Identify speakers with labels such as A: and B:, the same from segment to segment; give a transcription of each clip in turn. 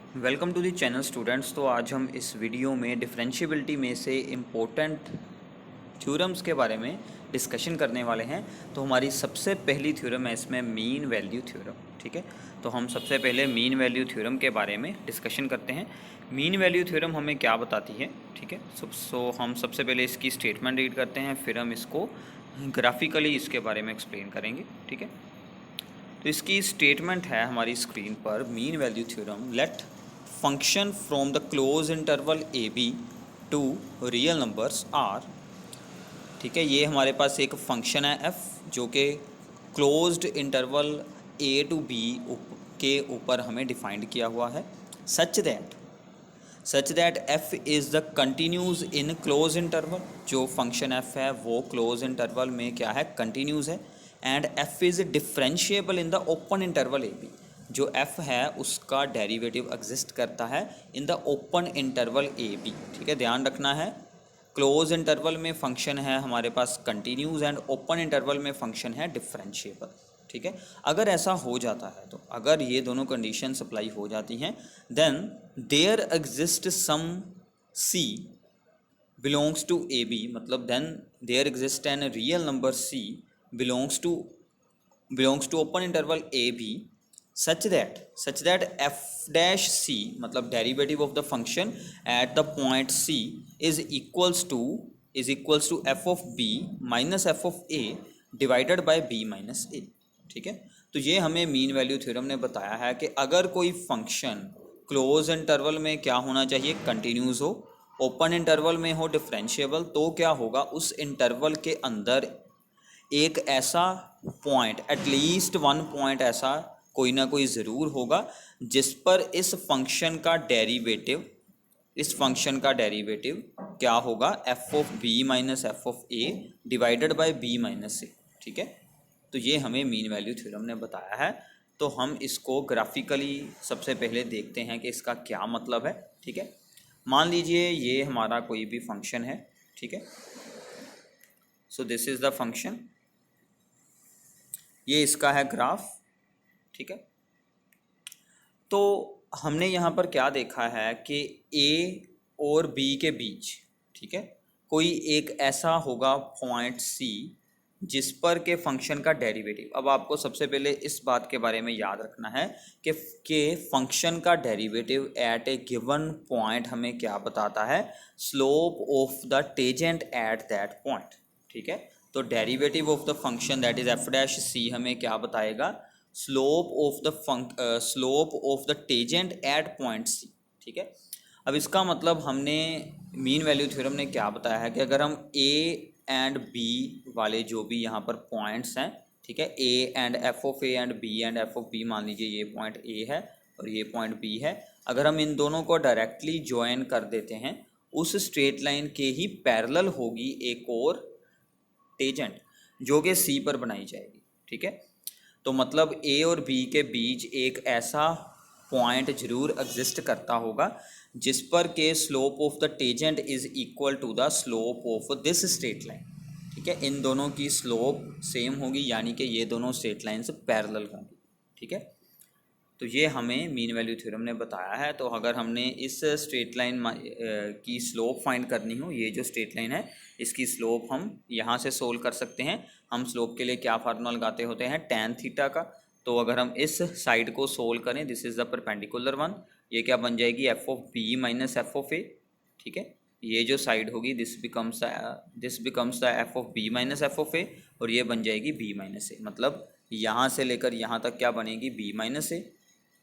A: Welcome to the channel students. तो आज हम इस वीडियो में डिफरेंशिएबिलिटी में से इम्पोर्टेंट थ्योरम्स के बारे में डिस्कशन करने वाले हैं। तो हमारी सबसे पहली थ्योरम है इसमें मीन वैल्यू थ्योरम। ठीक है, तो हम सबसे पहले मीन वैल्यू थ्योरम के बारे में डिस्कशन करते हैं। मीन वैल्यू थ्योरम हमें क्या बताती है? ठीक है, सो हम सबसे पहले इसकी स्टेटमेंट रीड करते हैं, फिर हम इसको ग्राफिकली इसके बारे में एक्सप्लेन करेंगे। ठीक है, तो इसकी स्टेटमेंट है हमारी स्क्रीन पर। Mean value theorem, let function from the close interval A B to real numbers R. ठीक है, ये हमारे पास एक फंक्शन है एफ जो कि closed interval A to B के ऊपर हमें डिफाइंड किया हुआ है। Such that F is the continuous in close interval. जो फंक्शन एफ है वो क्लोज इंटरवल में क्या है? कंटिन्यूज है। And F is differentiable in the open interval A B. जो एफ है उसका डेरिवेटिव एग्जिस्ट करता है in the open interval A B. ठीक है, ध्यान रखना है, क्लोज इंटरवल में फंक्शन है हमारे पास कंटिन्यूज एंड ओपन इंटरवल में फंक्शन है डिफरेंशिएबल। ठीक है, अगर ऐसा हो जाता है, तो अगर ये दोनों कंडीशन अप्लाई हो जाती हैं, then there exist some C belongs to a b. मतलब then there exist an real number c belongs to open interval A b such that f dash c, मतलब derivative of the function at the point c is equals to f of b minus f of a divided by b minus a। ठीक है, तो ये हमें mean value theorem ने बताया है कि अगर कोई फंक्शन क्लोज इंटरवल में क्या होना चाहिए? कंटिन्यूस हो, ओपन इंटरवल में हो डिफरेंशिएबल, तो क्या होगा? उस इंटरवल के अंदर एक ऐसा पॉइंट, एटलीस्ट वन पॉइंट ऐसा कोई ना कोई ज़रूर होगा जिस पर इस फंक्शन का डेरिवेटिव क्या होगा? F of b minus f of a divided by b minus a. ठीक है, तो ये हमें मीन वैल्यू थ्योरम ने बताया है। तो हम इसको ग्राफिकली सबसे पहले देखते हैं कि इसका क्या मतलब है। ठीक है, मान लीजिए ये हमारा कोई भी फंक्शन है। ठीक है, so this is the function, ये इसका है ग्राफ। ठीक है, तो हमने यहाँ पर क्या देखा है कि ए और बी के बीच, ठीक है, कोई एक ऐसा होगा पॉइंट सी जिस पर के फंक्शन का डेरिवेटिव। अब आपको सबसे पहले इस बात के बारे में याद रखना है कि फंक्शन का derivative at a given point हमें क्या बताता है? Slope of the tangent at that point. ठीक है, तो derivative of the function that is f dash c हमें क्या बताएगा? Slope of the tangent at point c. ठीक है, अब इसका मतलब हमने मीन वैल्यू थ्योरम ने क्या बताया है कि अगर हम ए एंड बी वाले जो भी यहाँ पर पॉइंट्स हैं, ठीक है, A and F of A and B and F of B, मान लीजिए ये पॉइंट ए है और ये पॉइंट बी है, अगर हम इन दोनों को डायरेक्टली ज्वाइन कर देते हैं, उस स्ट्रेट लाइन के ही पैरेलल होगी एक और टेजेंट जो कि सी पर बनाई जाएगी। ठीक है, तो मतलब ए और बी के बीच एक ऐसा पॉइंट जरूर एग्जिस्ट करता होगा जिस पर के slope of the tangent is equal to the slope of this straight line. ठीक है, इन दोनों की स्लोप सेम होगी, यानी कि ये दोनों स्ट्रेट लाइन्स पैरेलल होंगी। ठीक है, तो ये हमें मीन वैल्यू थ्योरम ने बताया है। तो अगर हमने इस स्ट्रेट लाइन की स्लोप फाइंड करनी हो, ये जो स्ट्रेट लाइन है इसकी स्लोप हम यहाँ से सोल्व कर सकते हैं। हम स्लोप के लिए क्या फार्मूला लगाते होते हैं? टैन थीटा का। तो अगर हम इस साइड को सोल्व करें, this is the perpendicular one, ये क्या बन जाएगी? F of b minus f of a. ठीक है, ये जो साइड होगी this becomes the f of b minus f of a, और ये बन जाएगी बी माइनस ए। मतलब यहाँ से लेकर यहाँ तक क्या बनेगी? B minus a.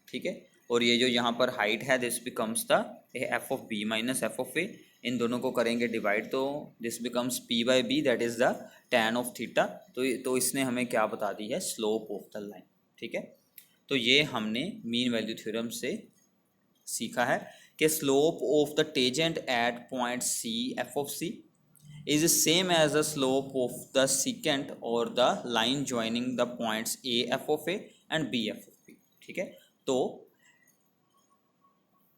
A: ठीक है, और ये जो यहाँ पर हाइट है this becomes the f of b minus f of a. इन दोनों को करेंगे डिवाइड, तो this becomes p by b, that is the tan of theta. तो इसने हमें क्या बता दी है? Slope of the line. ठीक है, तो ये हमने मीन वैल्यू थ्योरम से सीखा है कि slope of the tangent at point c f of c is same as the slope of the secant और the line joining the points a f of A and b f of b. ठीक है, तो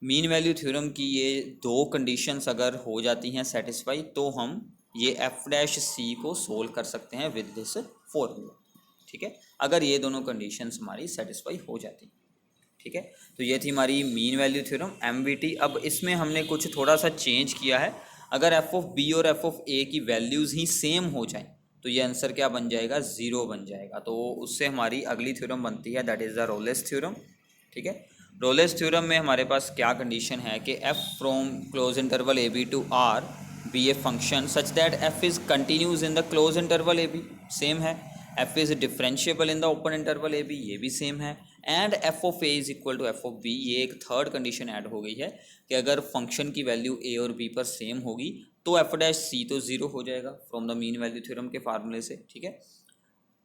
A: mean value theorem की ये दो conditions अगर हो जाती हैं सेटिस्फाई, तो हम ये एफ डैश सी को सोल्व कर सकते हैं विद दिस फॉर्मूला। ठीक है, अगर ये दोनों कंडीशंस हमारी सेटिस्फाई हो जाती हैं। ठीक है। तो ये थी हमारी मीन वैल्यू थ्योरम MVT। अब इसमें हमने कुछ थोड़ा सा चेंज किया है। अगर एफ ऑफ बी और एफ ऑफ ए की वैल्यूज़ ही सेम हो जाएं तो ये आंसर क्या बन जाएगा, 0 बन जाएगा। तो उससे हमारी अगली थ्योरम बनती है, that is the Rolle's theorem. ठीक है। रोलेस थ्योरम में हमारे पास क्या कंडीशन है कि f from close interval A B to R b a function such that F is continuous in the close interval A b, same है। F is differentiable in the open interval A b, ये भी सेम है। And F of a is equal to f of b, ये एक third condition add हो गई है कि अगर फंक्शन की वैल्यू ए और बी पर सेम होगी तो एफ डैश सी तो 0 हो जाएगा from the mean value theorem के फार्मूले से। ठीक है।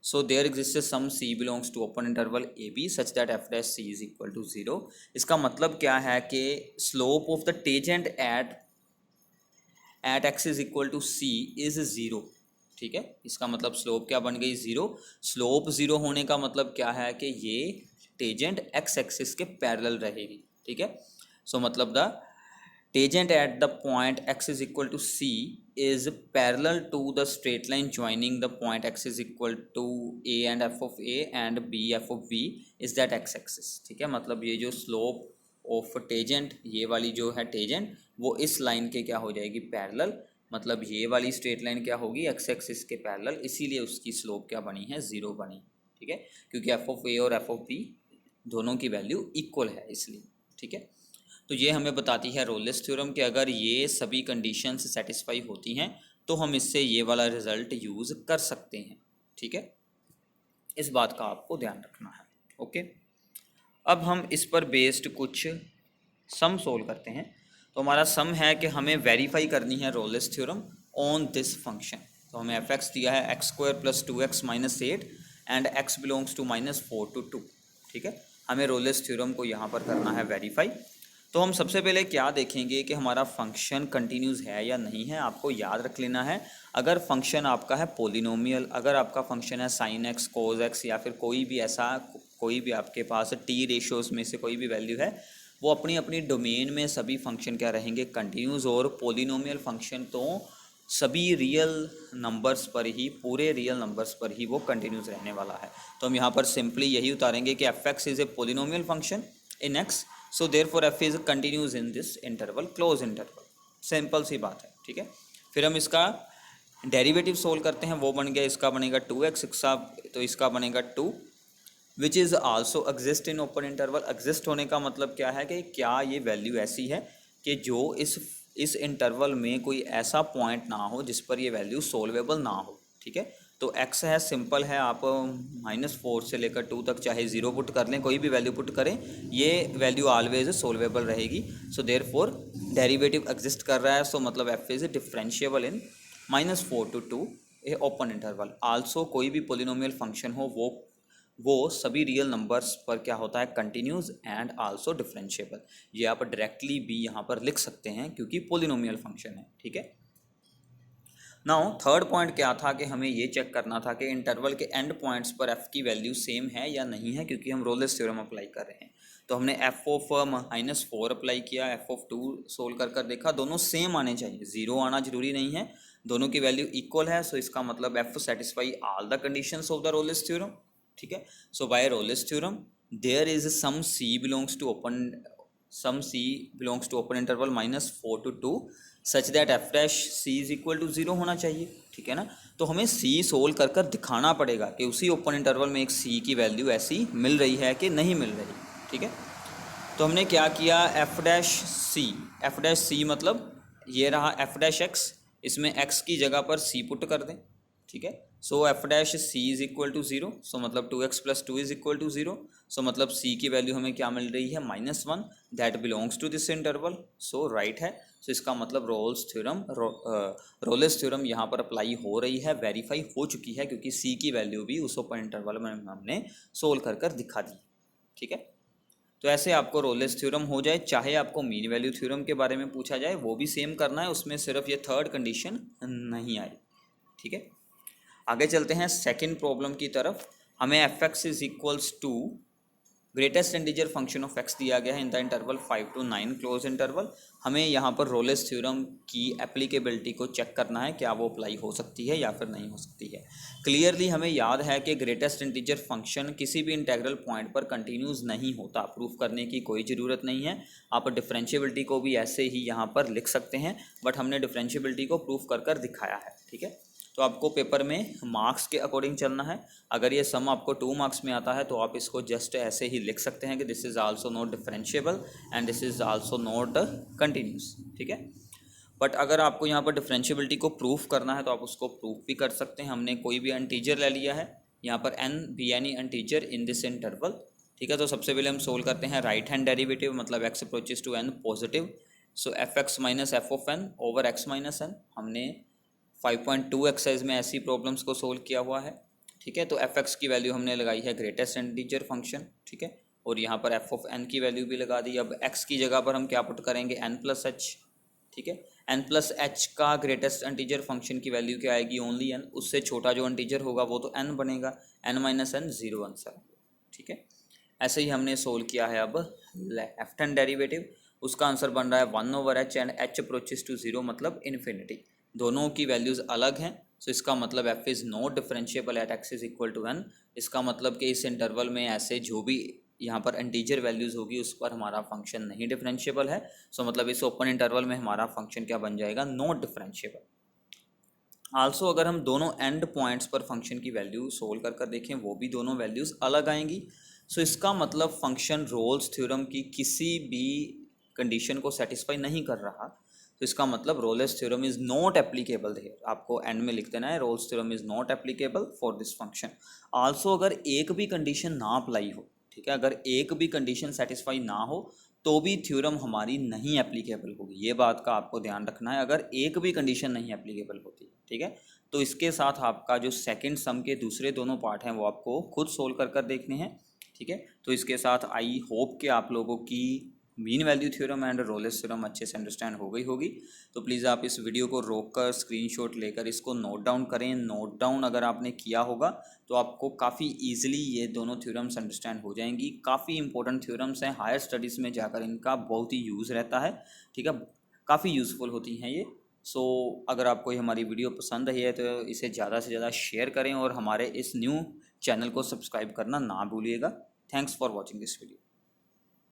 A: So there exist some C belongs to open interval A B such that F dash C is equal to 0। इसका मतलब क्या है कि slope of the tangent at x is equal to C is 0। ठीक है। इसका मतलब स्लोप क्या बन गई, 0। स्लोप 0 होने का मतलब क्या है कि ये टेजेंट एक्स एक्सिस के पैरेलल रहेगी। ठीक है। सो मतलब the tangent eight the point x is equal to c is parallel to the straight line joining the point x is equal to a and f of a and b f of b is that x axis। ठीक है। मतलब ये जो slope of tangent, ये वाली जो है tangent, वो इस लाइन के क्या हो जाएगी, पैरेलल। मतलब ये वाली स्ट्रेट लाइन क्या होगी, एक्स एक्सिस के पैरेलल, इसीलिए उसकी स्लोप क्या बनी है, 0 बनी। ठीक है। क्योंकि एफ ऑफ ए और एफ ऑफ बी दोनों की वैल्यू इक्वल है इसलिए। ठीक है। तो ये हमें बताती है रोलेस थ्योरम कि अगर ये सभी कंडीशंस सेटिस्फाई होती हैं तो हम इससे ये वाला रिजल्ट यूज़ कर सकते हैं। ठीक है। इस बात का आपको ध्यान रखना है। ओके। अब हम इस पर बेस्ड कुछ सम सोल्व करते हैं। तो हमारा सम है कि हमें वेरीफाई करनी है Rolle's theorem on this function. तो हमें एफ एक्स दिया है x² + 2x - 8 and x belongs to -4 to 2। ठीक है। हमें रोलेस थ्योरम को यहाँ पर करना है वेरीफाई। तो हम सबसे पहले क्या देखेंगे कि हमारा फंक्शन कंटिन्यूस है या नहीं है। आपको याद रख लेना है, अगर फंक्शन आपका है पोलिनोमियल, अगर आपका फंक्शन है साइन एक्स, कोज एक्स, या फिर कोई भी ऐसा, कोई भी आपके पास टी रेशियोज में से कोई भी वैल्यू है, वो अपनी अपनी डोमेन में सभी फंक्शन क्या रहेंगे, कंटिन्यूस। और पोलिनोमियल फंक्शन तो सभी रियल नंबर्स पर ही, पूरे रियल नंबर्स पर ही वो कंटिन्यूस रहने वाला है। तो हम यहाँ पर सिंपली यही उतारेंगे कि f x is a polynomial function in x, so therefore f is continuous in this interval, close interval. Simple सी बात है। ठीक है। फिर हम इसका डेरिवेटिव सोल्व करते हैं। वो बन गया, इसका बनेगा 2x, तो इसका बनेगा 2 which is also exist in open interval. Exist होने का मतलब क्या है कि क्या ये वैल्यू ऐसी है कि जो इस इंटरवल में कोई ऐसा पॉइंट ना हो जिस पर ये वैल्यू सोल्वेबल ना हो। ठीक है। तो x है, सिंपल है, आप -4 से लेकर 2 तक चाहे 0 पुट कर लें, कोई भी वैल्यू पुट करें, ये वैल्यू ऑलवेज सोल्वेबल रहेगी। सो देयरफॉर डेरिवेटिव एग्जिस्ट कर रहा है, सो मतलब f is differentiable in -4 to 2 A open interval. Also कोई भी पोलिनोमियल फंक्शन हो वो सभी रियल नंबर्स पर क्या होता है, कंटिन्यूस एंड आल्सो डिफरेंशिएबल। ये आप डायरेक्टली भी यहाँ पर लिख सकते हैं क्योंकि पोलिनोमियल फंक्शन है। ठीक है। नाउ थर्ड पॉइंट क्या था कि हमें ये चेक करना था कि इंटरवल के एंड पॉइंट्स पर f की वैल्यू सेम है या नहीं है, क्योंकि हम रोलेस थ्योरम अप्लाई कर रहे हैं। तो हमने f ऑफ -4 अप्लाई किया, f ऑफ 2 सोल्व कर देखा, दोनों सेम आने चाहिए, 0 आना जरूरी नहीं है, दोनों की वैल्यू इक्वल है। सो इसका मतलब f satisfy all the conditions of the Rolle's theorem. ठीक है। So by Rolle's theorem there is some c belongs to open interval -4 to 2 such that F dash C is equal to 0 होना चाहिए। ठीक है ना। तो हमें सी सोल्व कर दिखाना पड़ेगा कि उसी ओपन इंटरवल में एक सी की वैल्यू ऐसी मिल रही है कि नहीं मिल रही। ठीक है। तो हमने क्या किया, एफ डैश सी मतलब ये रहा एफ डैश एक्स, इसमें एक्स की जगह पर सी पुट कर दें। ठीक है। So f dash C is equal to 0, so मतलब 2x + 2 is equal to 0। So मतलब c की वैल्यू हमें क्या मिल रही है, -1, that belongs to this interval, so right है। सो इसका मतलब रोलेस थ्योरम यहाँ पर अप्लाई हो रही है, वेरीफाई हो चुकी है, क्योंकि c की वैल्यू भी उस ओपन इंटरवल में हमने सोल्व कर दिखा दी। ठीक है। तो ऐसे आपको रोलेस थ्योरम हो जाए, चाहे आपको मीन वैल्यू थ्योरम के बारे में पूछा जाए वो भी सेम करना है, उसमें सिर्फ ये थर्ड कंडीशन नहीं आई। ठीक है। आगे चलते हैं सेकंड प्रॉब्लम की तरफ। हमें f x is equals to greatest integer function of x दिया गया है in the interval 5 to 9 close interval. हमें यहाँ पर रोलेस थ्योरम की एप्लीकेबिलिटी को चेक करना है, क्या वो अप्लाई हो सकती है या फिर नहीं हो सकती है। क्लियरली हमें याद है कि ग्रेटेस्ट इंटीजर फंक्शन किसी भी इंटेग्रल पॉइंट पर कंटिन्यूस नहीं होता, प्रूफ करने की कोई ज़रूरत नहीं है। आप डिफरेंशिएबिलिटी को भी ऐसे ही यहाँ पर लिख सकते हैं, बट हमने डिफरेंशिएबिलिटी को प्रूफ कर दिखाया है, ठीक है। तो आपको पेपर में मार्क्स के अकॉर्डिंग चलना है। अगर ये सम आपको 2 मार्क्स में आता है तो आप इसको जस्ट ऐसे ही लिख सकते हैं कि this is also not differentiable and this is also not continuous, ठीक है। बट अगर आपको यहाँ पर डिफरेंशिएबिलिटी को प्रूफ करना है तो आप उसको प्रूफ भी कर सकते हैं। हमने कोई भी इंटीजर ले लिया है यहाँ पर n be any integer in this interval, ठीक है। तो सबसे पहले हम सोल्व करते हैं राइट हैंड डेरिवेटिव, मतलब x approaches to n positive, so f x minus f of n over x minus n. हमने 5.2 एक्सरसाइज में ऐसी प्रॉब्लम्स को सोल्व किया हुआ है, ठीक है। तो एफ एक्स की वैल्यू हमने लगाई है ग्रेटेस्ट इंटीजर फंक्शन, ठीक है, और यहाँ पर एफ ऑफ एन की वैल्यू भी लगा दी। अब एक्स की जगह पर हम क्या पुट करेंगे, एन प्लस एच, ठीक है। एन प्लस एच का ग्रेटेस्ट इंटीजर फंक्शन की वैल्यू क्या आएगी, ओनली एन। उससे छोटा जो इंटीजर होगा वो तो एन बनेगा, एन माइनस एन 0 आंसर, ठीक है। ऐसे ही हमने सोल्व किया है अब लेफ्ट हैंड डेरिवेटिव, उसका आंसर बन रहा है 1 over h and h approaches to 0 मतलब इन्फिनिटी। दोनों की वैल्यूज़ अलग हैं, सो इसका मतलब f is not differentiable at x is equal to n. इसका मतलब कि इस इंटरवल में ऐसे जो भी यहाँ पर इंटीजर वैल्यूज़ होगी उस पर हमारा फंक्शन नहीं डिफरेंशिएबल है। सो मतलब इस ओपन इंटरवल में हमारा फंक्शन क्या बन जाएगा, नॉट डिफरेंशिएबल। आल्सो अगर हम दोनों एंड पॉइंट्स पर फंक्शन की वैल्यू सोल्व कर देखें वो भी दोनों वैल्यूज़ अलग आएंगी। सो इसका मतलब फंक्शन रोल्स थ्योरम की किसी भी कंडीशन को सेटिस्फाई नहीं कर रहा। तो इसका मतलब Rolle's theorem is not applicable there, आपको एंड में लिख देना है Rolle's theorem is not applicable for this function. Also अगर एक भी कंडीशन ना अप्लाई हो, ठीक है, अगर एक भी कंडीशन सेटिस्फाई ना हो तो भी थ्योरम हमारी नहीं एप्लीकेबल होगी। ये बात का आपको ध्यान रखना है, अगर एक भी कंडीशन नहीं एप्लीकेबल होती, ठीक है। तो इसके साथ आपका जो सेकंड सम के दूसरे दोनों पार्ट हैं वो आपको खुद सोल्व कर देखने हैं, ठीक है। तो इसके साथ आई होप कि आप लोगों की mean value theorem and Rolle's theorem अच्छे से अंडरस्टैंड हो गई होगी। तो प्लीज़ आप इस वीडियो को रोककर स्क्रीनशॉट लेकर इसको नोट डाउन करें। नोट डाउन अगर आपने किया होगा तो आपको काफ़ी इजीली ये दोनों थ्योरम्स अंडरस्टैंड हो जाएंगी। काफ़ी इंपॉर्टेंट थ्योरम्स हैं, हायर स्टडीज़ में जाकर इनका बहुत ही यूज़ रहता है, ठीक है, काफ़ी यूज़फुल होती हैं ये। सो अगर आपको ये हमारी वीडियो पसंद आई है तो इसे ज़्यादा से ज़्यादा शेयर करें और हमारे इस न्यू चैनल को सब्सक्राइब करना ना भूलिएगा। Thanks for watching this video.